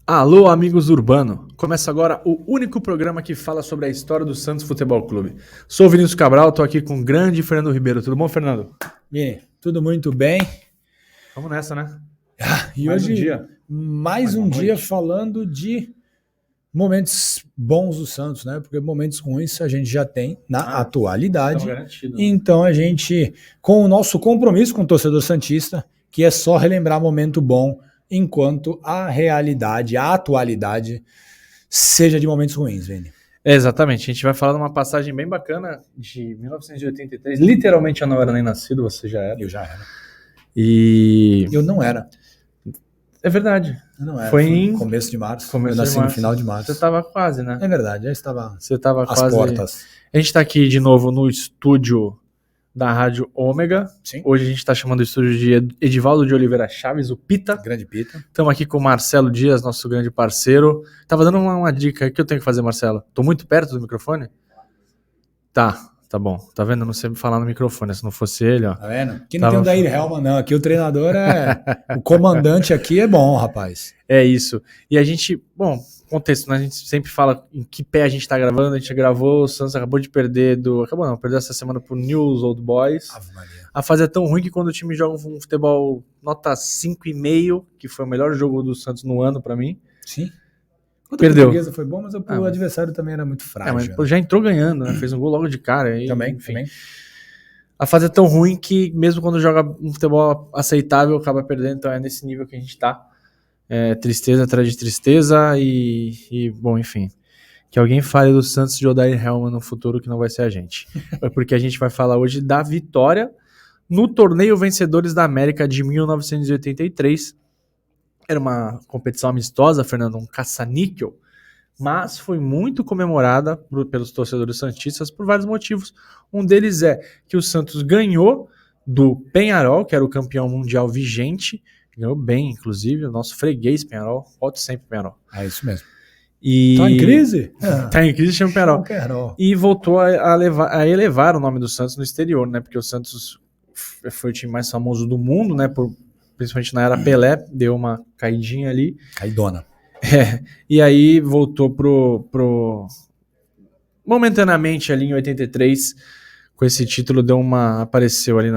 Alô, amigos do Urbano! Começa agora o único programa que fala sobre a história do Santos Futebol Clube. Sou o Vinícius Cabral, tô aqui com o grande Fernando Ribeiro. Tudo bom, Fernando? Vini, tudo muito bem. Vamos nessa, né? E Mais um hoje, dia. mais um uma dia noite. falando de momentos bons do Santos, né? Porque momentos ruins a gente já tem na atualidade. Estamos garantidos, né? Então a gente, com o nosso compromisso com o torcedor santista, que é só relembrar momento bom, enquanto a realidade, a atualidade, seja de momentos ruins, Vini. Exatamente, a gente vai falar de uma passagem bem bacana de 1983. Literalmente eu não era nem nascido, você já era. Eu já era. E Eu não era. é verdade. Eu não era. Foi em começo de março. começo eu nasci de março. no final de março. Você tava quase, né? É verdade, já estava Você tava às quase. portas. A gente tá aqui de novo no estúdio da Rádio Ômega. Sim. Hoje a gente está chamando o estúdio de Edivaldo de Oliveira Chaves, o Pita. Grande Pita. Estamos aqui com o Marcelo Dias, nosso grande parceiro. Tava dando uma dica. O que eu tenho que fazer, Marcelo? Tô muito perto do microfone? Tá bom. Tá vendo? Eu não sei falar no microfone. Se não fosse ele, ó. Tá vendo? Aqui não tem o Daír Helman, não. Aqui o treinador é... o comandante aqui é bom, rapaz. É isso. E a gente... Bom, contexto, né? A gente sempre fala em que pé a gente tá gravando. A gente gravou, o Santos acabou de perder perdeu essa semana pro News Old Boys. Ave Maria. A fase é tão ruim que quando o time joga um futebol nota 5,5, que foi o melhor jogo do Santos no ano pra mim. Sim. Perdeu. A portuguesa foi bom, mas o adversário também era muito frágil. Mas já entrou ganhando, né? Fez um gol logo de cara. E, Também, enfim. também. A fase é tão ruim que mesmo quando joga um futebol aceitável, acaba perdendo. Então é nesse nível que a gente tá. Tristeza atrás de tristeza e bom, enfim. Que alguém fale do Santos de Odair Helman no futuro, que não vai ser a gente. É porque a gente vai falar hoje da vitória no Torneio Vencedores da América de 1983. Era uma competição amistosa, Fernando, um caça-níquel, mas foi muito comemorada pelos torcedores santistas por vários motivos. Um deles é que o Santos ganhou do Peñarol, que era o campeão mundial vigente, ganhou bem, inclusive, o nosso freguês Peñarol, volte sempre Peñarol. É isso mesmo. E... Tá em crise? Tá em crise, chama Peñarol. E voltou a elevar o nome do Santos no exterior, né? Porque o Santos foi o time mais famoso do mundo, né? Principalmente na era Pelé, deu uma caidinha ali. Caidona. E aí voltou momentaneamente ali em 83, com esse título apareceu ali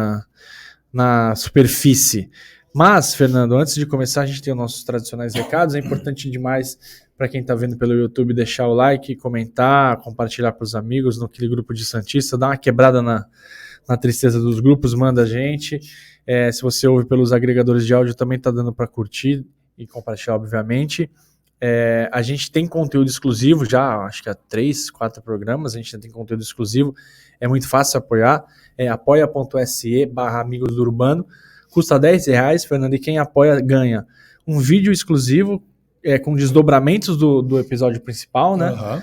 na superfície. Mas, Fernando, antes de começar, a gente tem os nossos tradicionais recados. É importante demais para quem está vendo pelo YouTube deixar o like, comentar, compartilhar para os amigos naquele grupo de Santista, dar uma quebrada na tristeza dos grupos, manda a gente. Se você ouve pelos agregadores de áudio, também está dando para curtir e compartilhar, obviamente. A gente tem conteúdo exclusivo já, acho que há 3, 4 programas, a gente tem conteúdo exclusivo. É muito fácil apoiar. apoia.se/amigos do Urbano. Custa R$10, Fernando, e quem apoia ganha um vídeo exclusivo com desdobramentos do episódio principal, né? Uhum.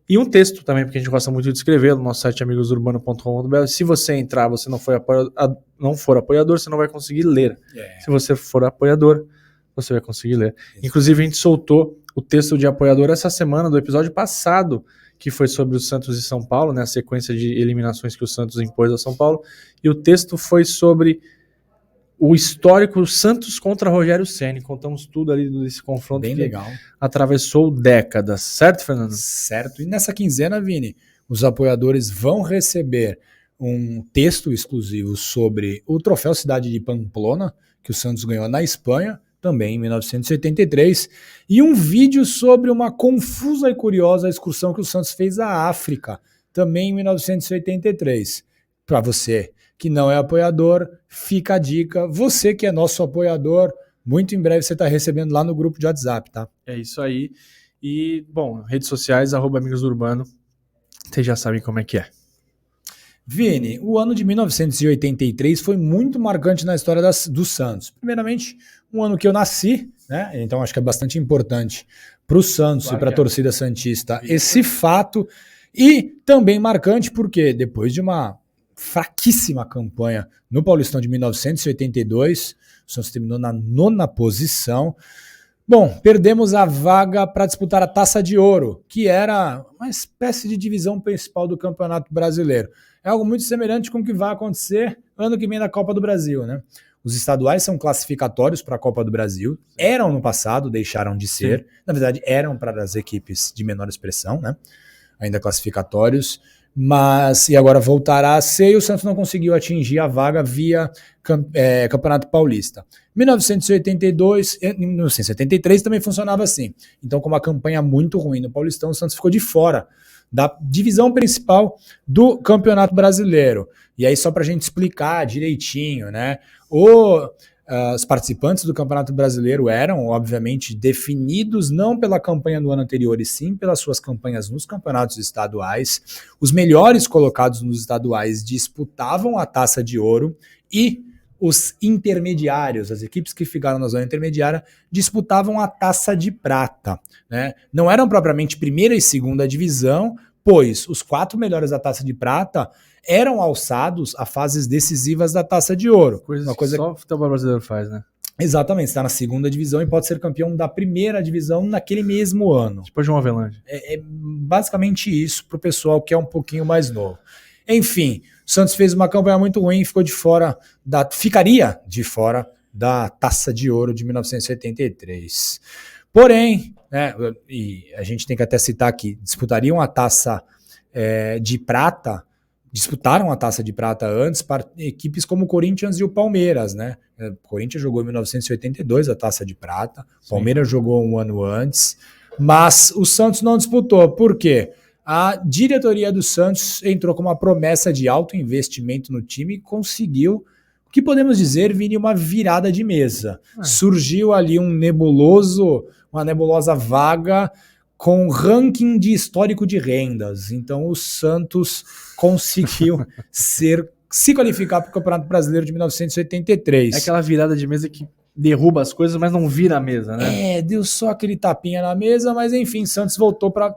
E um texto também, porque a gente gosta muito de escrever no nosso site amigosurbano.com.br. Se você entrar, você não for apoiador, você não vai conseguir ler. Se você for apoiador, você vai conseguir ler. Inclusive, a gente soltou o texto de apoiador essa semana do episódio passado, que foi sobre o Santos e São Paulo, né? A sequência de eliminações que o Santos impôs a São Paulo. E o texto foi sobre o histórico Santos contra Rogério Ceni. Contamos tudo ali desse confronto. Bem legal. Atravessou décadas. Certo, Fernando? Certo. E nessa quinzena, Vini, os apoiadores vão receber um texto exclusivo sobre o troféu Cidade de Pamplona, que o Santos ganhou na Espanha, também em 1983, e um vídeo sobre uma confusa e curiosa excursão que o Santos fez à África, também em 1983. Para você que não é apoiador, fica a dica. Você que é nosso apoiador, muito em breve você está recebendo lá no grupo de WhatsApp, tá? É isso aí. E, bom, redes sociais, @Amigos do Urbano, vocês já sabem como é que é. Vini, o ano de 1983 foi muito marcante na história do Santos. Primeiramente, um ano que eu nasci, né? Então acho que é bastante importante para o Santos e para a torcida santista esse fato. E também marcante porque depois de uma fraquíssima campanha no Paulistão de 1982, o Santos terminou na 9ª posição. Bom, perdemos a vaga para disputar a Taça de Ouro, que era uma espécie de divisão principal do Campeonato Brasileiro. É algo muito semelhante com o que vai acontecer ano que vem na Copa do Brasil, né? Os estaduais são classificatórios para a Copa do Brasil, eram no passado, deixaram de ser, na verdade eram para as equipes de menor expressão, né? Ainda classificatórios, mas e agora voltará a ser, e o Santos não conseguiu atingir a vaga via Campeonato Paulista. 1982 e 1973 também funcionava assim. Então, com uma campanha muito ruim no Paulistão, o Santos ficou de fora da divisão principal do Campeonato Brasileiro. E aí, só para a gente explicar direitinho, né? Os participantes do Campeonato Brasileiro eram, obviamente, definidos não pela campanha do ano anterior, e sim pelas suas campanhas nos campeonatos estaduais. Os melhores colocados nos estaduais disputavam a Taça de Ouro e os intermediários, as equipes que ficaram na zona intermediária, disputavam a Taça de Prata, né? Não eram propriamente primeira e segunda divisão, pois os 4 melhores da Taça de Prata eram alçados a fases decisivas da Taça de Ouro. Uma coisa que só o futebol brasileiro faz, né? Exatamente, está na segunda divisão e pode ser campeão da primeira divisão naquele mesmo ano. Depois de uma Avelange. É basicamente isso para o pessoal que é um pouquinho mais novo. Enfim, o Santos fez uma campanha muito ruim e ficaria de fora da Taça de Ouro de 1983. Porém, né, e a gente tem que até citar que disputaram a Taça de Prata antes para equipes como o Corinthians e o Palmeiras, né? O Corinthians jogou em 1982 a Taça de Prata, o Palmeiras jogou um ano antes, mas o Santos não disputou. Por quê? A diretoria do Santos entrou com uma promessa de alto investimento no time e conseguiu, o que podemos dizer, Vini, uma virada de mesa. Surgiu ali uma nebulosa vaga com ranking de histórico de rendas. Então o Santos conseguiu se qualificar para o Campeonato Brasileiro de 1983. É aquela virada de mesa que derruba as coisas, mas não vira a mesa, né? Deu só aquele tapinha na mesa, mas enfim, Santos voltou para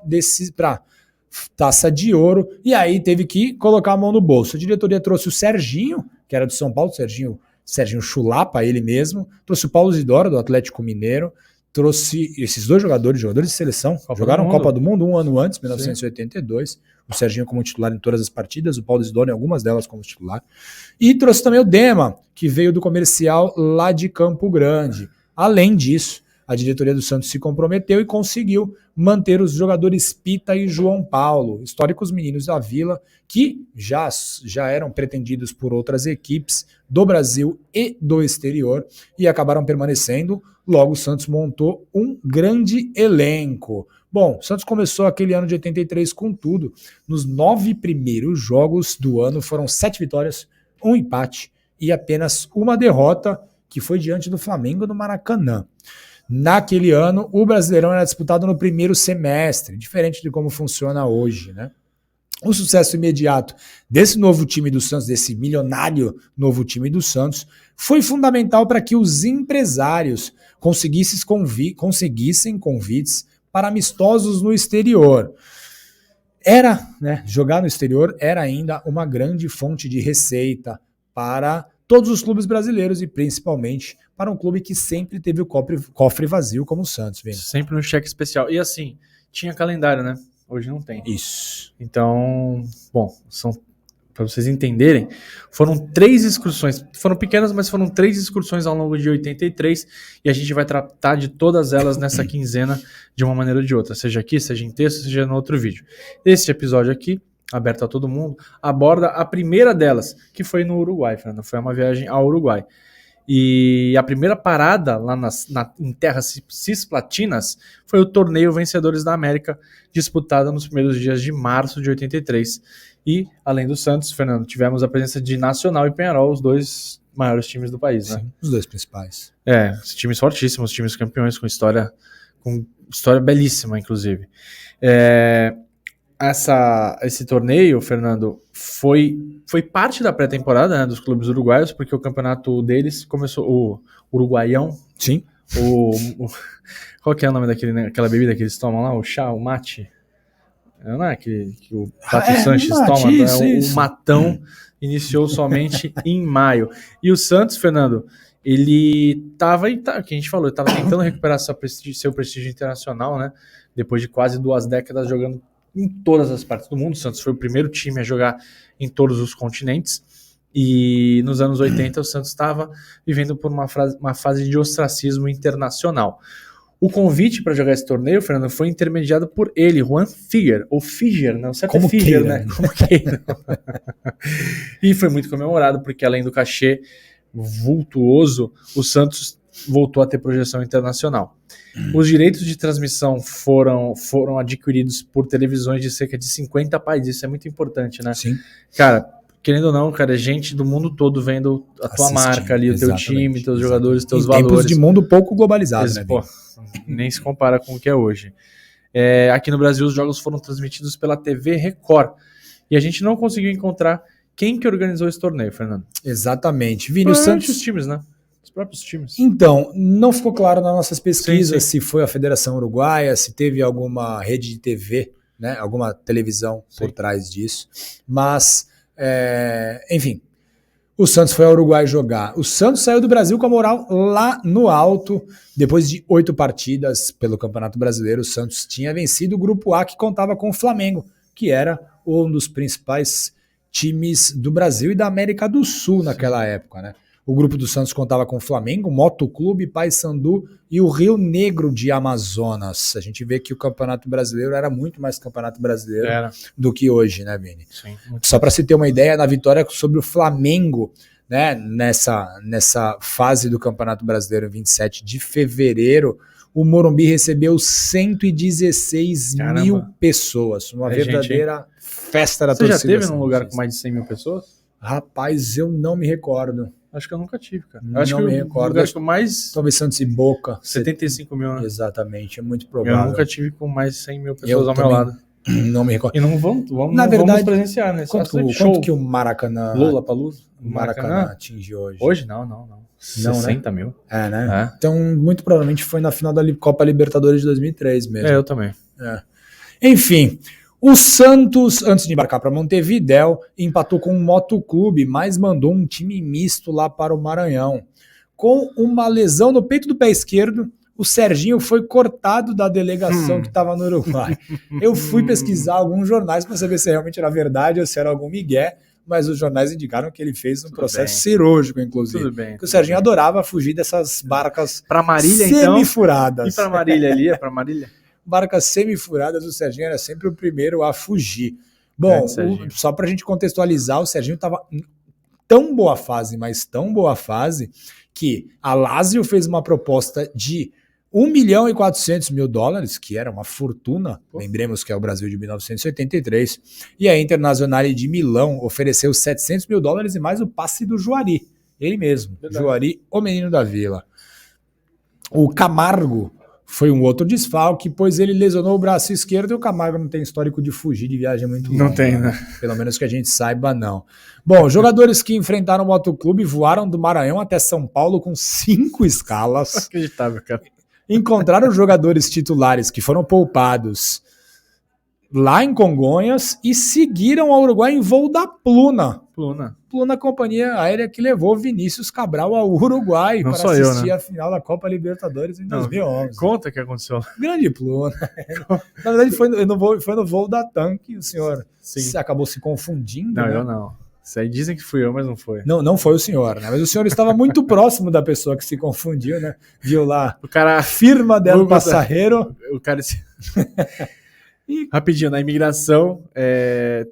Taça de Ouro, e aí teve que colocar a mão no bolso. A diretoria trouxe o Serginho, que era do São Paulo, Serginho Chulapa, ele mesmo, trouxe o Paulo Isidoro, do Atlético Mineiro, trouxe esses dois jogadores de seleção, jogaram Copa do Mundo um ano antes, 1982, o Serginho como titular em todas as partidas, o Paulo Isidoro em algumas delas como titular, e trouxe também o Dema, que veio do Comercial lá de Campo Grande. Além disso, a diretoria do Santos se comprometeu e conseguiu manter os jogadores Pita e João Paulo, históricos meninos da Vila, que já eram pretendidos por outras equipes do Brasil e do exterior e acabaram permanecendo. Logo, o Santos montou um grande elenco. Bom, o Santos começou aquele ano de 83 com tudo. Nos 9 primeiros jogos do ano foram 7 vitórias, 1 empate e apenas uma derrota, que foi diante do Flamengo no Maracanã. Naquele ano, o Brasileirão era disputado no primeiro semestre, diferente de como funciona hoje, né? O sucesso imediato desse novo time do Santos, desse milionário novo time do Santos, foi fundamental para que os empresários conseguissem convites para amistosos no exterior. Jogar no exterior era ainda uma grande fonte de receita para todos os clubes brasileiros e principalmente para um clube que sempre teve o cofre vazio como o Santos. Vini. Sempre um cheque especial. E assim, tinha calendário, né? Hoje não tem. Isso. Então, bom, para vocês entenderem, foram 3 excursões. Foram pequenas, mas foram 3 excursões ao longo de 83 e a gente vai tratar de todas elas nessa quinzena de uma maneira ou de outra. Seja aqui, seja em texto, seja no outro vídeo. Este episódio aqui, aberto a todo mundo, aborda a primeira delas, que foi no Uruguai, Fernando. Foi uma viagem ao Uruguai. E a primeira parada lá em terras cisplatinas foi o torneio Vencedores da América, disputado nos primeiros dias de março de 83. E, além do Santos, Fernando, tivemos a presença de Nacional e Peñarol, os 2 maiores times do país. Sim, né? Os 2 principais. Times fortíssimos, times campeões, com história belíssima, inclusive. Esse torneio, Fernando, foi parte da pré-temporada, né, dos clubes uruguaios, porque o campeonato deles começou, o Uruguaião. Sim. Qual que é o nome daquela bebida que eles tomam lá? O chá, o mate? Não é que o Tato Sanches toma? Isso. O matão iniciou somente em maio. E o Santos, Fernando, ele estava, que a gente falou, estava tentando recuperar seu prestígio internacional, né? Depois de quase 2 décadas jogando em todas as partes do mundo. O Santos foi o primeiro time a jogar em todos os continentes E nos anos 80 o Santos estava vivendo por uma fase de ostracismo internacional. O convite para jogar esse torneio, Fernando, foi intermediado por ele, Juan Figuer, ou Figer, não sei Como Figer, queira, né? Como queira. E foi muito comemorado, porque além do cachê vultuoso, o Santos voltou a ter projeção internacional. Os direitos de transmissão foram adquiridos por televisões de cerca de 50 países, isso é muito importante, né? Sim. Cara, querendo ou não, cara, gente do mundo todo vendo a tua marca ali, o teu time, teus jogadores, teus valores. Tempos de mundo pouco globalizado, né? Pô, nem se compara com o que é hoje. Aqui no Brasil, os jogos foram transmitidos pela TV Record. E a gente não conseguiu encontrar quem que organizou esse torneio, Fernando. Exatamente. Vini, o Santos... os times, né? Os próprios times. Então, não ficou claro nas nossas pesquisas Sim. se foi a Federação Uruguaia, se teve alguma rede de TV, né? Alguma televisão por trás disso. Mas, enfim, o Santos foi ao Uruguai jogar. O Santos saiu do Brasil com a moral lá no alto. Depois de 8 partidas pelo Campeonato Brasileiro, o Santos tinha vencido o Grupo A, que contava com o Flamengo, que era um dos principais times do Brasil e da América do Sul naquela época, né? O grupo do Santos contava com o Flamengo, Motoclube, Paysandu e o Rio Negro de Amazonas. A gente vê que o Campeonato Brasileiro era muito mais Campeonato Brasileiro do que hoje, né, Vini? Sim, só para se ter uma ideia, na vitória sobre o Flamengo, né, nessa fase do Campeonato Brasileiro, 27 de fevereiro, o Morumbi recebeu 116 mil pessoas. Uma verdadeira festa da torcida. Você já teve num lugar com mais de 100 mil pessoas? Rapaz, eu não me recordo. Acho que eu nunca tive, cara. Não me recordo. Acho que mais... Talvez Santos e Boca. 75 mil, né? Exatamente, é muito provável. Eu nunca tive com mais de 100 mil pessoas ao meu lado. Não me recordo. E não vamos Na verdade, vamos presenciar, né? Quanto que o Maracanã... Lollapalooza? O Maracanã atinge hoje? Hoje? Não. 60 né? mil. Né? Então, muito provavelmente foi na final da Copa Libertadores de 2003 mesmo. Eu também. Enfim... O Santos, antes de embarcar para Montevidéu, empatou com o Motoclube, mas mandou um time misto lá para o Maranhão. Com uma lesão no peito do pé esquerdo, o Serginho foi cortado da delegação que estava no Uruguai. Eu fui pesquisar alguns jornais para saber se realmente era verdade ou se era algum migué, mas os jornais indicaram que ele fez um processo cirúrgico, inclusive. Tudo bem. Porque o Serginho adorava fugir dessas barcas para Marília, semifuradas. E para Marília ali? Para Marília? Barcas semifuradas, o Serginho era sempre o primeiro a fugir. Bom, só pra gente contextualizar, o Serginho tava em tão boa fase, mas tão boa fase, que a Lazio fez uma proposta de $1.400.000, que era uma fortuna, lembremos que é o Brasil de 1983, e a Internazionale de Milão ofereceu $700.000 e mais o passe do Juari, ele mesmo, Juari, o menino da vila. O Camargo foi um outro desfalque, pois ele lesionou o braço esquerdo e o Camargo não tem histórico de fugir de viagem muito longa. Não tem, né? Pelo menos que a gente saiba, não. Bom, jogadores que enfrentaram o Motoclube voaram do Maranhão até São Paulo com 5 escalas. Inacreditável, cara. Encontraram jogadores titulares que foram poupados lá em Congonhas e seguiram ao Uruguai em voo da Pluna. Pluna, companhia aérea que levou Vinícius Cabral ao Uruguai para assistir a final da Copa Libertadores em 2011. Conta o que aconteceu. Grande Pluna. Na verdade, foi no voo da TAM que o senhor acabou se confundindo. Não, né? eu não. Isso aí dizem que fui eu, mas não foi. Não foi o senhor, né? Mas o senhor estava muito próximo da pessoa que se confundiu, né? Viu lá o cara, a firma del passageiro. O cara... Rapidinho, na imigração,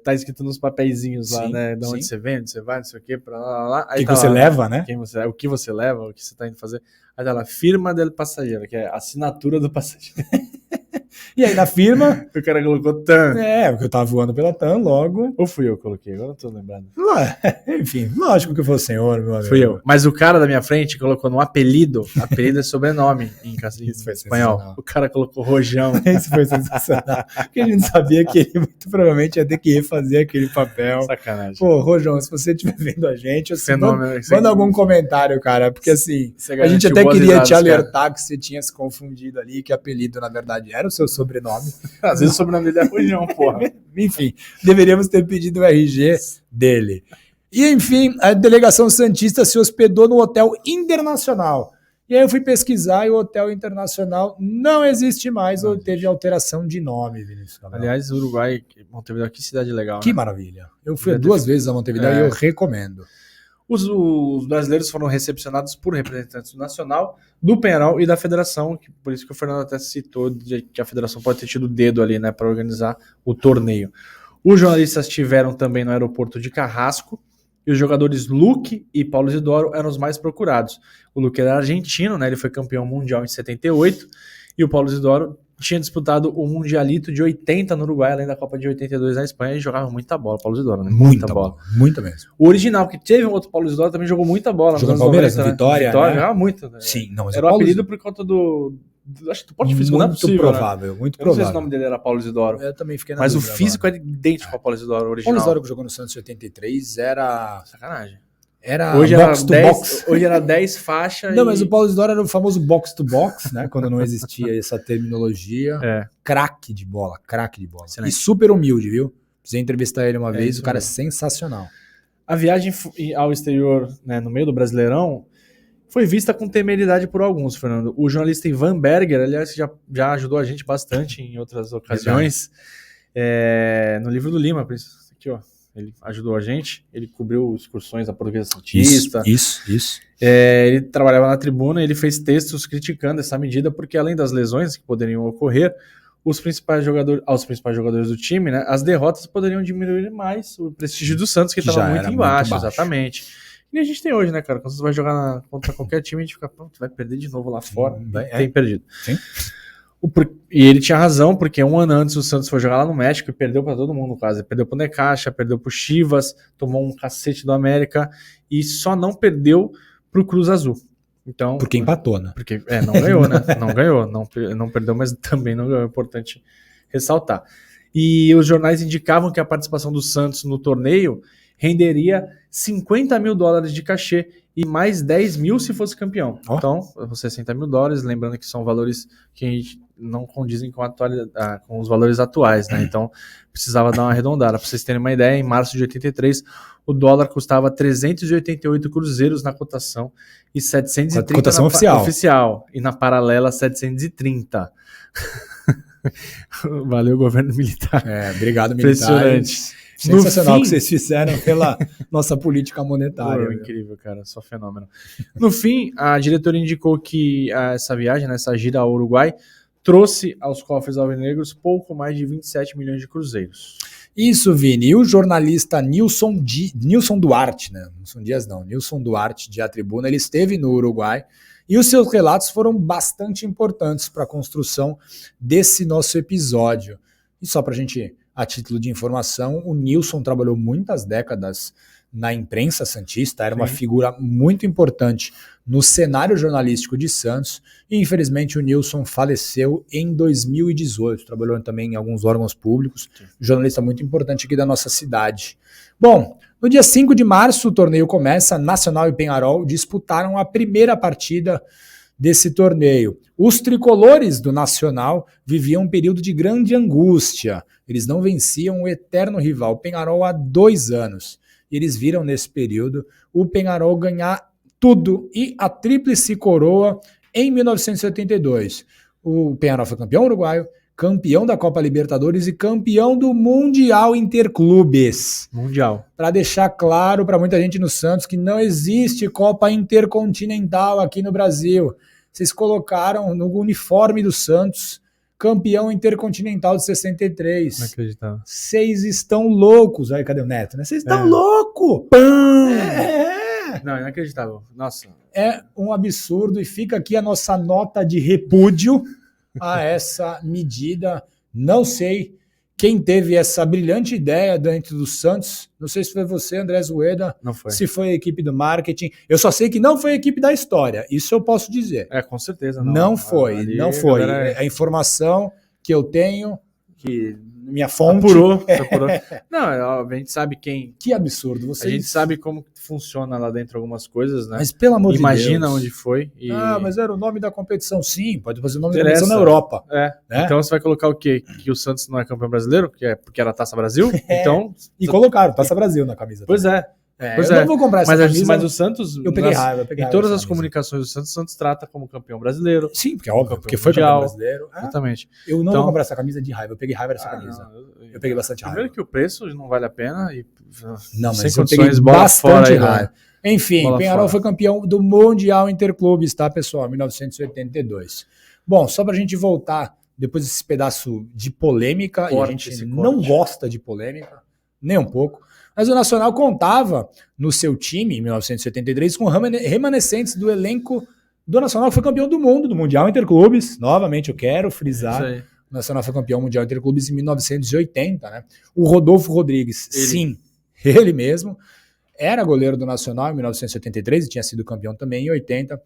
tá escrito nos papeizinhos lá, né? De onde você vem, onde você vai, não sei o quê, pra lá. O que você leva, né? O que você leva, o que você tá indo fazer. Aí tá lá, firma del passageiro, que é a assinatura do passageiro. E aí na firma... o cara colocou TAM. Porque eu tava voando pela TAM logo. Ou fui eu que coloquei, agora não tô lembrando. Enfim, lógico que foi o senhor, meu amigo. Fui eu. Mas o cara da minha frente colocou no apelido é sobrenome em espanhol. O cara colocou Rojão. Isso foi sensacional. Porque a gente sabia que ele muito provavelmente ia ter que refazer aquele papel. Sacanagem. Pô, Rojão, se você estiver vendo a gente, assim, manda algum comentário, cara. Porque assim, a gente até queria te alertar que você tinha se confundido ali, que apelido na verdade era o seu sobrenome. Às vezes o sobrenome dele é Rojão, porra. Enfim, deveríamos ter pedido o RG dele. E enfim, a delegação santista se hospedou no Hotel Internacional. E aí eu fui pesquisar e o Hotel Internacional não existe mais ou teve alteração de nome, Vinícius. Aliás, Uruguai, Montevidéu, que cidade legal, né? Que maravilha. Eu fui 2 vezes a Montevidéu e eu recomendo. Os brasileiros foram recepcionados por representantes do Nacional, do Penharol e da Federação, por isso que o Fernando até citou que a Federação pode ter tido o dedo ali, né, para organizar o torneio. Os jornalistas estiveram também no aeroporto de Carrasco, e os jogadores Luque e Paulo Isidoro eram os mais procurados. O Luque era argentino, né, ele foi campeão mundial em 78, e o Paulo Isidoro tinha disputado o Mundialito de 80 no Uruguai, além da Copa de 82 na Espanha, e jogava muita bola, Paulo Isidoro, né? Muita bola. Muita mesmo. O original, que teve um outro Paulo Isidoro, também jogou muita bola. Jogou no Palmeiras, na Vitória, Vitória, jogava muito. Né? Sim, não, mas era o apelido por conta do acho que do porte físico, não é possível, provável, né? Muito eu provável. não sei se o nome dele era Paulo Isidoro. Eu também fiquei na Mas dúvida o físico agora. era idêntico ao Paulo Isidoro original. Paulo Isidoro que jogou no Santos em 83 era... Sacanagem. Era hoje box era to 10, box. Hoje era 10 faixas. Não, mas o Paulo Isidoro era o famoso box to box, né? Quando não existia essa terminologia. Craque de bola, craque de bola. Excelente. E super humilde, viu? Precisei entrevistar ele uma vez, o cara mesmo. É sensacional. A viagem ao exterior, né, no meio do Brasileirão, foi vista com temeridade por alguns, Fernando. O jornalista Ivan Berger, aliás, já ajudou a gente bastante em outras ocasiões. No livro do Lima, aqui, ó. Ele ajudou a gente, ele cobriu excursões da Portuguesa Santista. Isso. Ele trabalhava na tribuna, ele fez textos criticando essa medida, porque além das lesões que poderiam ocorrer, aos principais jogadores do time, né, as derrotas poderiam diminuir mais o prestígio do Santos, que estava muito embaixo, exatamente. E a gente tem hoje, né, cara? Quando você vai jogar contra qualquer time, a gente fica, pronto, vai perder de novo lá fora. Tem perdido. Sim. E ele tinha razão, porque um ano antes o Santos foi jogar lá no México e perdeu para todo mundo quase. Perdeu pro Necaxa, perdeu pro Chivas, tomou um cacete do América e só não perdeu pro Cruz Azul. Então, porque empatou, né? Porque não ganhou, né? Não ganhou, não perdeu, mas também não ganhou. É importante ressaltar. E os jornais indicavam que a participação do Santos no torneio renderia $50 mil de cachê e mais 10 mil se fosse campeão. Então, $60 mil, lembrando que são valores que não condizem com os valores atuais, né? Então, precisava dar uma arredondada. Para vocês terem uma ideia, em março de 83, o dólar custava 388 cruzeiros na cotação e 730 cotação oficial. E na paralela, 730. Valeu, governo militar. Obrigado, militares. Sensacional o que vocês fizeram pela nossa política monetária. Incrível, cara, só fenômeno. No fim, a diretoria indicou que essa viagem, essa gira ao Uruguai, trouxe aos cofres alvinegros pouco mais de 27 milhões de cruzeiros. Isso, Vini. E o jornalista Nilson Duarte, né? Nilson Duarte, de A Tribuna, ele esteve no Uruguai e os seus relatos foram bastante importantes para a construção desse nosso episódio. E só para a gente, a título de informação, o Nilson trabalhou muitas décadas na imprensa santista, era uma figura muito importante no cenário jornalístico de Santos e infelizmente o Nilson faleceu em 2018, trabalhou também em alguns órgãos públicos, jornalista muito importante aqui da nossa cidade. Bom, no dia 5 de março o torneio começa, Nacional e Penharol disputaram a primeira partida desse torneio. Os tricolores do Nacional viviam um período de grande angústia, eles não venciam o eterno rival Penharol há 2 anos. Eles viram nesse período o Penharol ganhar tudo e a tríplice coroa em 1982. O Penharol foi campeão uruguaio, campeão da Copa Libertadores e campeão do Mundial Interclubes. Mundial. Para deixar claro para muita gente no Santos que não existe Copa Intercontinental aqui no Brasil. Vocês colocaram no uniforme do Santos campeão intercontinental de 63. Não acreditava. Vocês estão loucos. Aí, cadê o Neto? Né? Vocês estão loucos! Não, inacreditável. Nossa. É um absurdo e fica aqui a nossa nota de repúdio a essa medida. Não sei quem teve essa brilhante ideia dentro do Santos. Não sei se foi você, André Zueda. Não foi. Se foi a equipe do marketing. Eu só sei que não foi a equipe da história. Isso eu posso dizer. Com certeza. Não foi. Ali, não foi. Galera... A informação que eu tenho, que minha fonte... Apurou. Não, a gente sabe quem... Que absurdo. Vocês... A gente sabe como funciona lá dentro algumas coisas, né? Mas pelo amor de Deus. Imagina onde foi. E... mas era o nome da competição. Sim, pode fazer o nome da competição na Europa. Né? Então você vai colocar o quê? Que o Santos não é campeão brasileiro? Porque era Taça Brasil? Então... E colocaram Taça Brasil na camisa. Pois também. Eu não vou comprar essa camisa. Mas o Santos... Eu peguei raiva. Em todas as comunicações do Santos, o Santos trata como campeão brasileiro. Sim, porque é óbvio, porque foi campeão brasileiro. Exatamente. Eu não vou comprar essa camisa de raiva. Eu peguei raiva dessa camisa. Eu peguei bastante raiva. Primeiro que o preço não vale a pena. E não, mas eu peguei bastante raiva. Enfim, Bola Peñarol fora. foi campeão do Mundial Interclubes, tá, pessoal? 1982. Bom, só pra gente voltar depois desse pedaço de polêmica, e a gente não gosta de polêmica, nem um pouco, mas o Nacional contava no seu time, em 1973, com remanescentes do elenco do Nacional, que foi campeão do mundo, do Mundial Interclubes. Novamente, eu quero frisar, o Nacional foi campeão mundial Interclubes em 1980, né? O Rodolfo Rodrigues, sim, ele mesmo, era goleiro do Nacional em 1973 e tinha sido campeão também em 80,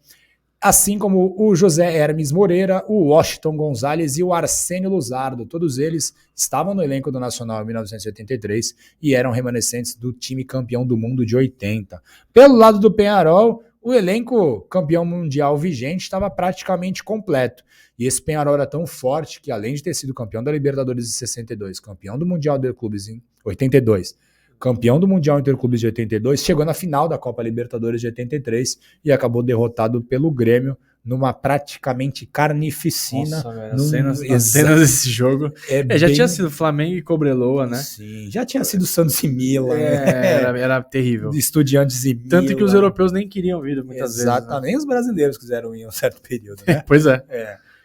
assim como o José Hermes Moreira, o Washington Gonzalez e o Arsênio Luzardo. Todos eles estavam no elenco do Nacional em 1983 e eram remanescentes do time campeão do mundo de 80. Pelo lado do Peñarol, o elenco campeão mundial vigente estava praticamente completo. E esse Peñarol era tão forte que, além de ter sido campeão da Libertadores de 62, campeão do Mundial de Clubes em 82, campeão do Mundial Interclubes de 82, chegou na final da Copa Libertadores de 83 e acabou derrotado pelo Grêmio numa praticamente carnificina. Nossa, velho, as cenas desse jogo. Já tinha sido Flamengo e Cobreloa, né? Sim, já tinha sido Santos e Milan. Era terrível. Estudiantes e Milan. Tanto que os europeus nem queriam vir muitas vezes. Exatamente, nem os brasileiros quiseram ir em um certo período, né? Pois é.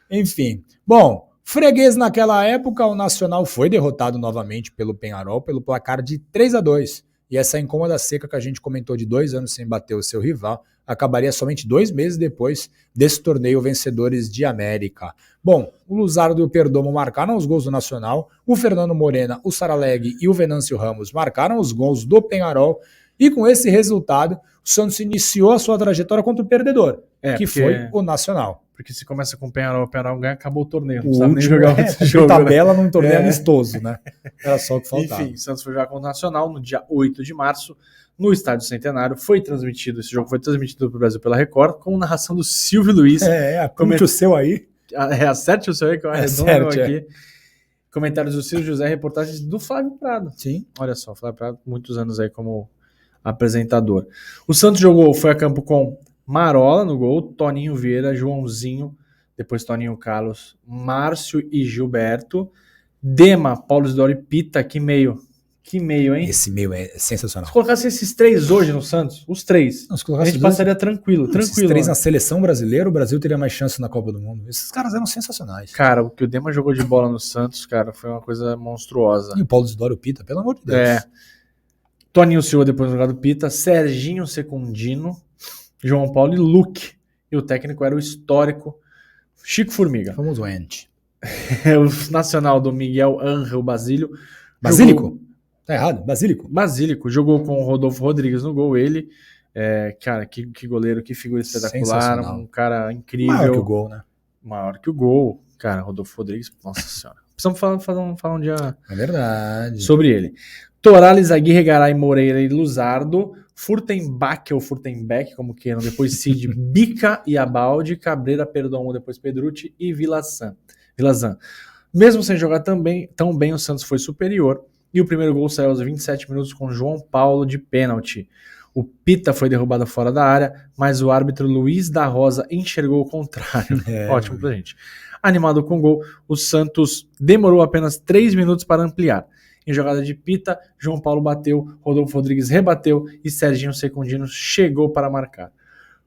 Enfim, bom, freguês naquela época, o Nacional foi derrotado novamente pelo Peñarol pelo placar de 3-2. E essa incômoda seca que a gente comentou de 2 anos sem bater o seu rival acabaria somente 2 meses depois desse torneio Vencedores de América. Bom, o Luzardo e o Perdomo marcaram os gols do Nacional, o Fernando Morena, o Saraleg e o Venâncio Ramos marcaram os gols do Peñarol, e com esse resultado, o Santos iniciou a sua trajetória contra o perdedor, foi o Nacional. Porque se começa com o Peñarol ganha, acabou o torneio. Não o sabe nem jogar outro jogo, tabela, né? Num torneio amistoso, né? Era só o que faltava. Enfim, o Santos foi jogar contra o Nacional no dia 8 de março, no Estádio Centenário. Esse jogo foi transmitido para o Brasil pela Record, com narração do Silvio Luiz. Comente o seu aí. Acerte o seu aí, que eu arredondo aqui. Comentários do Silvio José, reportagens do Flávio Prado. Sim. Olha só, Flávio Prado, muitos anos aí como apresentador. O Santos foi a campo com Marola no gol, Toninho Vieira, Joãozinho, depois Toninho Carlos, Márcio e Gilberto, Dema, Paulo Isidoro e Pita. Que meio, hein? Esse meio é sensacional. Se colocasse esses 3 hoje no Santos, os 3, a gente passaria tranquilo. Esses 3 na seleção brasileira, o Brasil teria mais chance na Copa do Mundo. Esses caras eram sensacionais. Cara, o que o Dema jogou de bola no Santos, cara, foi uma coisa monstruosa. E o Paulo Isidoro e o Pita, pelo amor de Deus. Toninho Silva depois no lugar do Pita, Serginho Secundino, João Paulo e Luque. E o técnico era o histórico Chico Formiga. Famoso Ente. O nacional do Miguel Ángel Basílio. Basílico? Tá errado, Basílico. Basílico. Jogou com o Rodolfo Rodrigues no gol. Ele, cara, que goleiro, que figura espetacular. Um cara incrível. Maior que o gol, né? Maior que o gol. Cara, Rodolfo Rodrigues, nossa senhora. Precisamos falar um dia sobre ele. Torales, Aguirre, Garay, Moreira e Luzardo, Furtenbach ou Furtenbeck, como queiram, depois Cid, Bica e Abaldi, Cabreira, Perdomo, depois Pedrucci e Vilazan. Mesmo sem jogar tão bem, o Santos foi superior e o primeiro gol saiu aos 27 minutos com João Paulo de pênalti. O Pita foi derrubado fora da área, mas o árbitro Luiz da Rosa enxergou o contrário. Ótimo pra gente. Animado com o gol, o Santos demorou apenas 3 minutos para ampliar. Em jogada de Pita, João Paulo bateu, Rodolfo Rodrigues rebateu e Serginho Secundino chegou para marcar.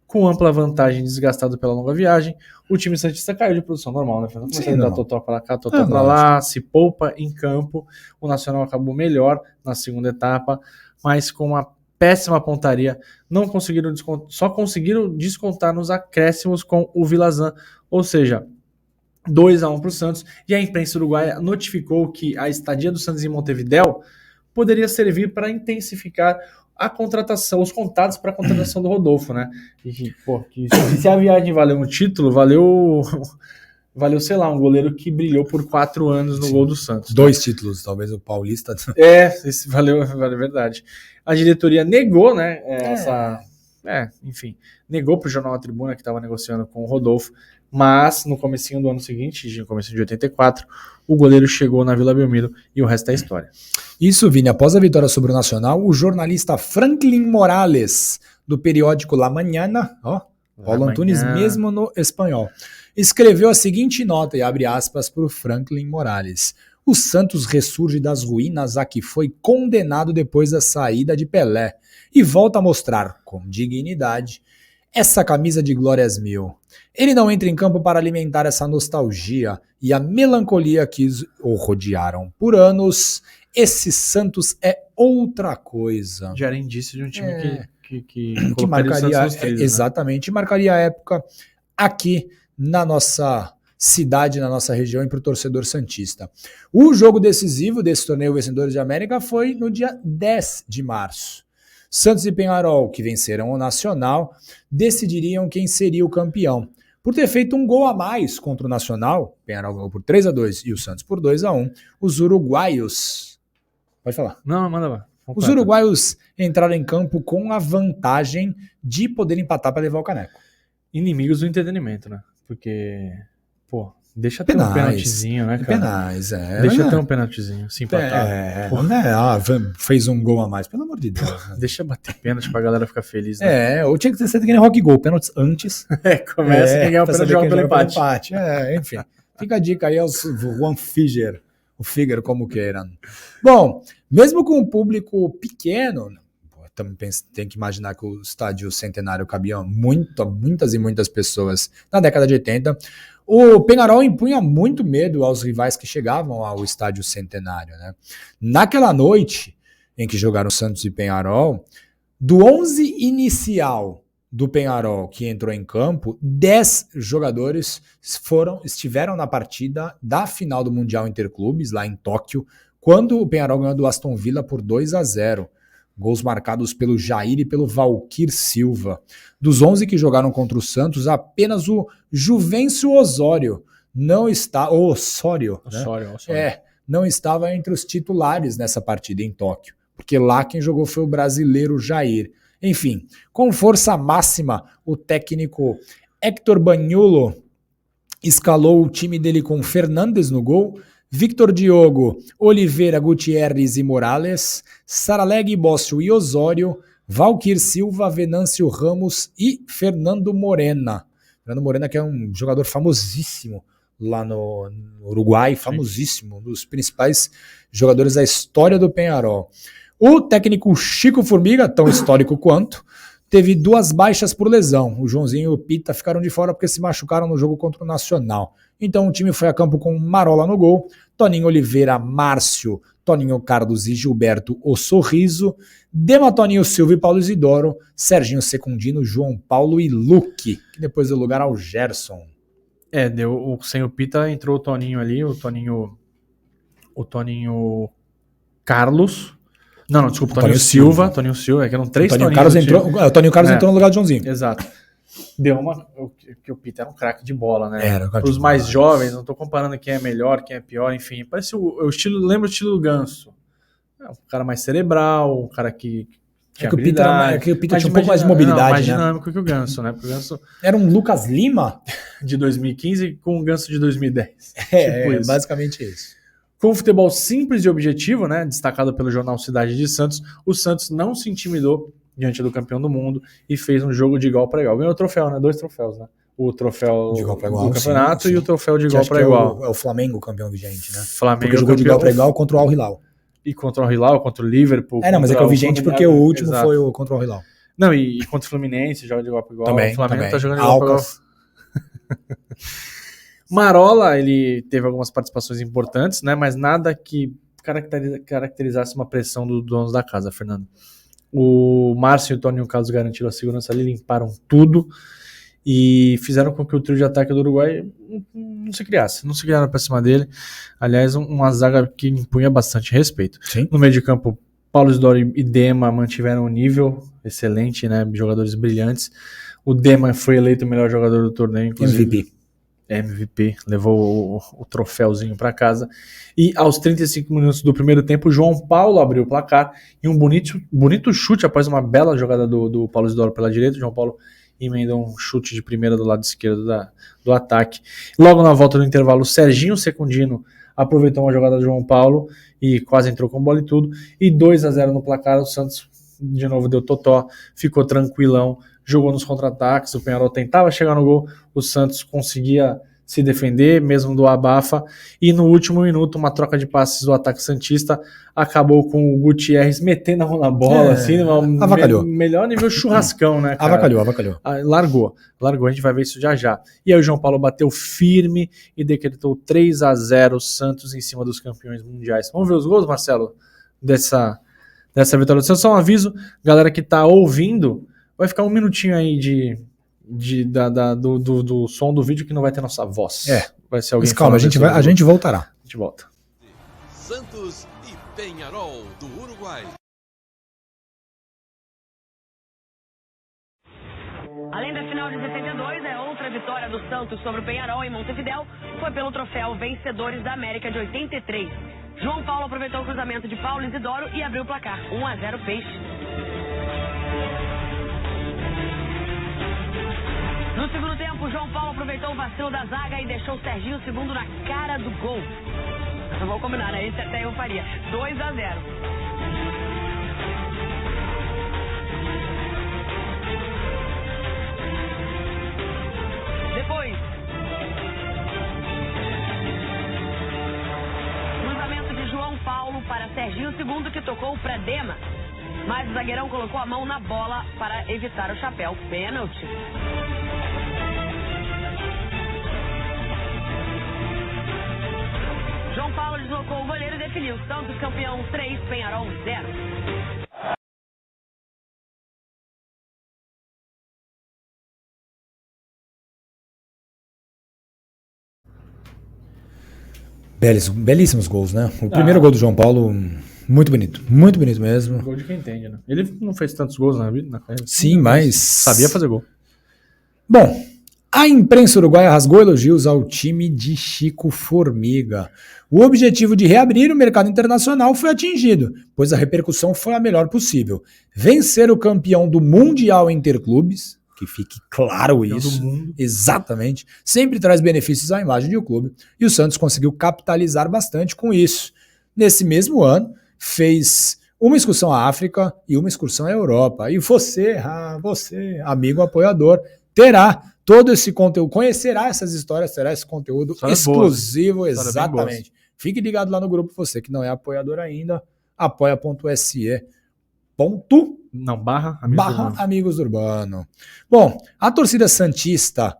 Com ampla vantagem desgastado pela longa viagem, o time santista caiu de produção normal, né? Começando a dar totó para cá, totó para lá, se poupa em campo. O Nacional acabou melhor na segunda etapa, mas com uma péssima pontaria, não conseguiram só conseguiram descontar nos acréscimos com o Vilazan, ou seja, 2-1 para o Santos, e a imprensa uruguaia notificou que a estadia do Santos em Montevidéu poderia servir para intensificar a contratação, os contatos para a contratação do Rodolfo, né? Se a viagem valeu um título, valeu, sei lá, um goleiro que brilhou por 4 anos no gol do Santos. 2 títulos, talvez o Paulista. Esse valeu verdade. A diretoria negou, né, negou para o jornal A Tribuna, que estava negociando com o Rodolfo, mas no comecinho do ano seguinte, no comecinho de 84, o goleiro chegou na Vila Belmiro e o resto é história. Isso, Vini, após a vitória sobre o Nacional, o jornalista Franklin Morales, do periódico La Mañana, Paulo Antunes mesmo no espanhol, escreveu a seguinte nota, e abre aspas para o Franklin Morales: o Santos ressurge das ruínas a que foi condenado depois da saída de Pelé e volta a mostrar, com dignidade, essa camisa de glórias mil. Ele não entra em campo para alimentar essa nostalgia e a melancolia que o rodearam por anos. Esse Santos é outra coisa. Já era indício de um time que marcaria, exatamente, marcaria a época aqui na nossa cidade, na nossa região e para o torcedor santista. O jogo decisivo desse torneio Vencedores de América foi no dia 10 de março. Santos e Peñarol, que venceram o Nacional, decidiriam quem seria o campeão. Por ter feito um gol a mais contra o Nacional, Peñarol ganhou por 3-2 e o Santos por 2-1, os uruguaios... Pode falar. Não, manda lá. Os uruguaios entraram em campo com a vantagem de poder empatar para levar o caneco. Inimigos do entretenimento, né? Porque, deixa ter um penaltizinho, né, cara? Penais, Deixa ter um penaltizinho, se empatar. Fez um gol a mais, pelo amor de Deus. Né? Deixa bater pênalti pra galera ficar feliz, né? Ou tinha que ser que nem rock goal, pênaltis antes. Começa quem ganhar o pênalti joga pelo empate. Enfim. Fica a dica aí aos Juan Figuer, o Figuer como queiram. Bom, mesmo com um público pequeno, também tem que imaginar que o estádio Centenário cabia muitas e muitas pessoas na década de 80, o Peñarol impunha muito medo aos rivais que chegavam ao estádio Centenário. Né? Naquela noite em que jogaram Santos e Peñarol, do 11 inicial do Peñarol que entrou em campo, 10 jogadores estiveram na partida da final do Mundial Interclubes, lá em Tóquio, quando o Peñarol ganhou do Aston Villa por 2-0. Gols marcados pelo Jair e pelo Valquir Silva. Dos 11 que jogaram contra o Santos, apenas o Juvencio Osório não está... Osório. Não estava entre os titulares nessa partida em Tóquio, porque lá quem jogou foi o brasileiro Jair. Enfim, com força máxima, o técnico Héctor Bagnolo escalou o time dele com Fernandes no gol, Victor Diogo, Oliveira, Gutierrez e Morales, Saraleg, Bócio e Osório, Valquir Silva, Venâncio Ramos e Fernando Morena. Fernando Morena, que é um jogador famosíssimo lá no Uruguai, famosíssimo, um dos principais jogadores da história do Peñarol. O técnico Chico Formiga, tão histórico quanto, teve 2 baixas por lesão. O Joãozinho e o Pita ficaram de fora porque se machucaram no jogo contra o Nacional. Então o time foi a campo com Marola no gol, Toninho Oliveira, Márcio, Toninho Carlos e Gilberto O Sorriso, Dema, Toninho Silva e Paulo Isidoro, Serginho Secundino, João Paulo e Luque, que depois deu lugar ao Gerson. Sem o Pita entrou o Toninho ali, o Toninho Carlos. Não, desculpa, Toninho Silva. Toninho Silva, que eram 3 Toninho Carlos entrou. O Toninho Carlos entrou no lugar do Joãozinho. Exato. Que o Pita era um craque de bola, né? Para os mais jovens, não tô comparando quem é melhor, quem é pior, enfim. Parece o estilo, lembra o estilo do Ganso. Um cara mais cerebral, um cara que tinha habilidade. O Pita tinha um pouco mais de mobilidade, mais dinâmico que o Ganso, né? Porque o Ganso era um Lucas Lima de 2015 com o Ganso de 2010. Isso. Basicamente isso. Com um futebol simples e objetivo, né, destacado pelo jornal Cidade de Santos, o Santos não se intimidou diante do campeão do mundo e fez um jogo de igual para igual. Ganhou o troféu, né? 2 troféus, né? O troféu de igual pra igual, do campeonato, sim. E o troféu de igual para igual. É o Flamengo campeão vigente, né? Flamengo porque jogou de igual para igual contra o Al Hilal. E contra o Al Hilal, contra o Liverpool. Mas é que é o vigente porque o último foi o contra o Al Hilal. Não, e contra o Fluminense joga de igual para igual. Também, o Flamengo também. Tá jogando de igual para igual. Marola, ele teve algumas participações importantes, né? Mas nada que caracterizasse uma pressão dos donos da casa, Fernando. O Márcio e o Toninho Carlos garantiram a segurança ali, limparam tudo e fizeram com que o trio de ataque do Uruguai não se criaram pra cima dele. Aliás, uma zaga que impunha bastante respeito. Sim. No meio de campo, Paulo Isidoro e Dema mantiveram um nível excelente, né? Jogadores brilhantes. O Dema foi eleito o melhor jogador do torneio, inclusive. MVP, levou o troféuzinho para casa. E aos 35 minutos do primeiro tempo, o João Paulo abriu o placar e um bonito chute após uma bela jogada do Paulo Isidoro pela direita. O João Paulo emendou um chute de primeira do lado esquerdo do ataque. Logo na volta do intervalo, o Serginho Secundino aproveitou uma jogada do João Paulo e quase entrou com bola e tudo. E 2-0 no placar, o Santos de novo deu totó, ficou tranquilão, jogou nos contra-ataques, o Peñarol tentava chegar no gol, o Santos conseguia se defender, mesmo do abafa, e no último minuto, uma troca de passes do ataque santista acabou com o Gutierrez metendo a mão na bola, assim, avacalhou. Melhor nível churrascão, né, cara? Avacalhou. Largou, a gente vai ver isso já. E aí o João Paulo bateu firme e decretou 3-0 Santos em cima dos campeões mundiais. Vamos ver os gols, Marcelo, dessa vitória do Santos. Só um aviso, galera que tá ouvindo, vai ficar um minutinho aí do som do vídeo que não vai ter nossa voz. Vai ser alguém. Mas calma, a gente voltará. A gente volta. Santos e Peñarol do Uruguai. Além da final de 72, outra vitória do Santos sobre o Peñarol em Montevidéu foi pelo troféu Vencedores da América de 83. João Paulo aproveitou o cruzamento de Paulo Isidoro e abriu o placar. 1-0 Peixe. No segundo tempo, João Paulo aproveitou o vacilo da zaga e deixou o Serginho segundo na cara do gol. Não vou combinar, né? Isso até eu faria. 2-0. Depois, cruzamento de João Paulo para Serginho segundo, que tocou para Dema. Mas o zagueirão colocou a mão na bola para evitar o chapéu. Pênalti. João Paulo deslocou o goleiro e definiu. Santos campeão 3, Peñarol 0. Belíssimos gols, né? O primeiro gol do João Paulo, muito bonito mesmo. Gol de quem entende, né? Ele não fez tantos gols na vida, na carreira. Sim, mas sabia fazer gol. Bom, a imprensa uruguaia rasgou elogios ao time de Chico Formiga. O objetivo de reabrir o mercado internacional foi atingido, pois a repercussão foi a melhor possível. Vencer o campeão do Mundial Interclubes, que fique claro isso, exatamente, sempre traz benefícios à imagem do clube, e o Santos conseguiu capitalizar bastante com isso. Nesse mesmo ano, fez uma excursão à África e uma excursão à Europa. E você, amigo apoiador, terá todo esse conteúdo, conhecerá essas histórias, terá esse conteúdo exclusivo, boas, exatamente. Fique ligado lá no grupo, você que não é apoiador ainda, apoia.se. Barra Amigos do Urbano. Bom, a torcida santista,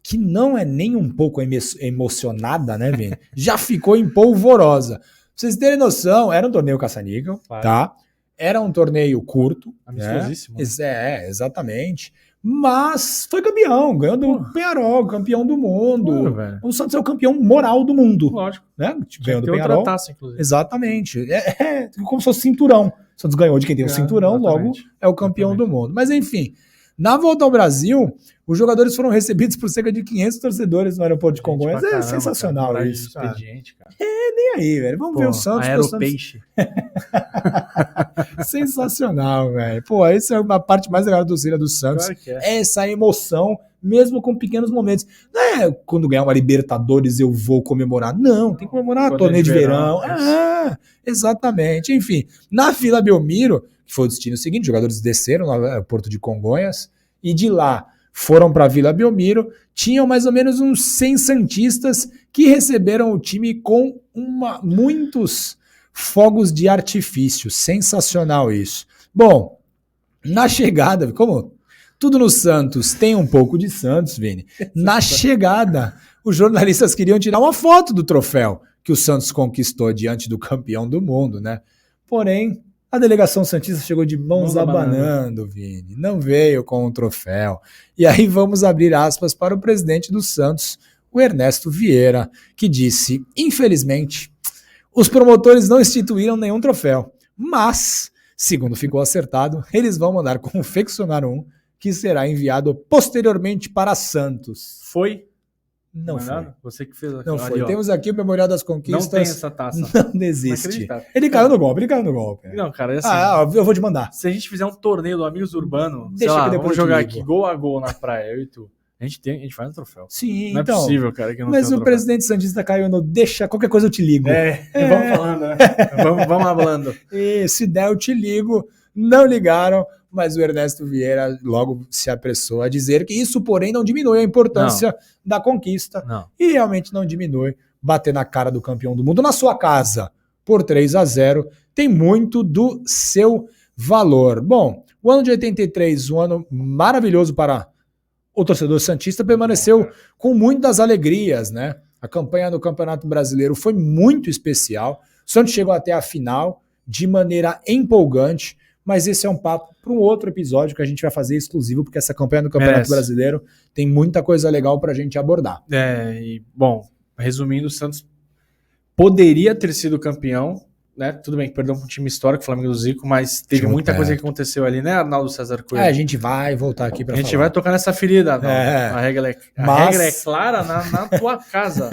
que não é nem um pouco emocionada, né, Vini? Já ficou empolvorosa. Pra vocês terem noção, era um torneio caça-níquel, tá? Era um torneio curto. Amistosíssimo. Né? Exatamente. Mas foi campeão, ganhou do Peñarol, campeão do mundo. O Santos é o campeão moral do mundo. Lógico. Né? Ganhou do Peñarol. Taça, inclusive. Exatamente. É como se fosse cinturão. O Santos ganhou de quem tem o cinturão, exatamente. Logo é o campeão do mundo. Mas enfim, na volta ao Brasil, os jogadores foram recebidos por cerca de 500 torcedores no aeroporto de Congonhas. É sensacional, cara, isso. Expediente, cara. Nem aí, velho. Vamos ver o Santos. Aeropeixe. Sensacional, velho. Pô, essa é uma parte mais legal da torcida do Santos. Claro que é. Essa emoção, mesmo com pequenos momentos. Não é quando ganhar uma Libertadores eu vou comemorar. Não, tem que comemorar torneio de verão. Exatamente. Enfim, na Vila Belmiro, que foi o destino seguinte, os jogadores desceram no aeroporto de Congonhas e de lá foram para a Vila Belmiro, tinham mais ou menos uns 100 santistas que receberam o time com muitos fogos de artifício. Sensacional isso. Bom, na chegada, como tudo no Santos tem um pouco de Santos, Vini, na chegada, os jornalistas queriam tirar uma foto do troféu que o Santos conquistou diante do campeão do mundo, né? Porém, a delegação santista chegou de mãos abanando, Vini. Não veio com um troféu. E aí vamos abrir aspas para o presidente do Santos, o Ernesto Vieira, que disse, infelizmente, os promotores não instituíram nenhum troféu, mas, segundo ficou acertado, eles vão mandar confeccionar um que será enviado posteriormente para Santos. Foi? Não foi. Você que fez aqui. Não foi. Temos aqui o Memorial das Conquistas. Não tem essa taça. Não existe. Ele caiu no golpe, Não, cara, é assim. Eu vou te mandar. Se a gente fizer um torneio do Amigos Urbano, deixa que depois vamos jogar aqui gol a gol na praia, eu e tu. A gente faz um troféu. Sim, não então. É possível, cara, que não mas tem o presidente santista caiu no deixa, qualquer coisa eu te ligo. Vamos falando, né? vamos falando. E se der eu te ligo. Não ligaram. mas o Ernesto Vieira logo se apressou a dizer que isso, porém, não diminui a importância da conquista e realmente não diminui bater na cara do campeão do mundo na sua casa por 3-0, tem muito do seu valor. Bom, o ano de 83, um ano maravilhoso para o torcedor santista, permaneceu com muitas alegrias, né? A campanha do Campeonato Brasileiro foi muito especial, o Santos chegou até a final de maneira empolgante, mas esse é um papo para um outro episódio que a gente vai fazer exclusivo, porque essa campanha do Campeonato Brasileiro tem muita coisa legal para a gente abordar. Bom, resumindo, o Santos poderia ter sido campeão, né? Tudo bem que perdeu um time histórico, Flamengo do Zico, mas teve muita coisa que aconteceu ali, né, Arnaldo César Coelho? A gente vai voltar aqui para falar. A gente vai tocar nessa ferida, Arnaldo. A regra é clara na tua casa.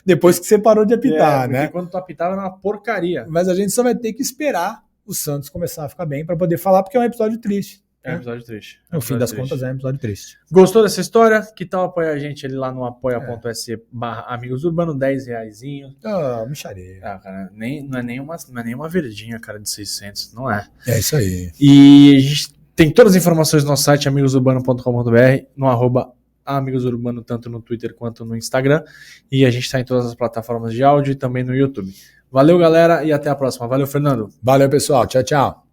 Depois que você parou de apitar, né? Porque quando tu apitava era uma porcaria. Mas a gente só vai ter que esperar o Santos começar a ficar bem para poder falar, porque é um episódio triste. É um episódio triste. No fim das contas, é um episódio triste. Gostou dessa história? Que tal apoiar a gente ali lá no apoia.se/Amigos Urbano, R$10. Micharia. Cara, não é nenhuma verdinha, cara, de 600, não é. É isso aí. E a gente tem todas as informações no nosso site, amigosurbano.com.br, no @AmigosUrbano, tanto no Twitter quanto no Instagram. E a gente está em todas as plataformas de áudio e também no YouTube. Valeu, galera, e até a próxima. Valeu, Fernando. Valeu, pessoal. Tchau, tchau.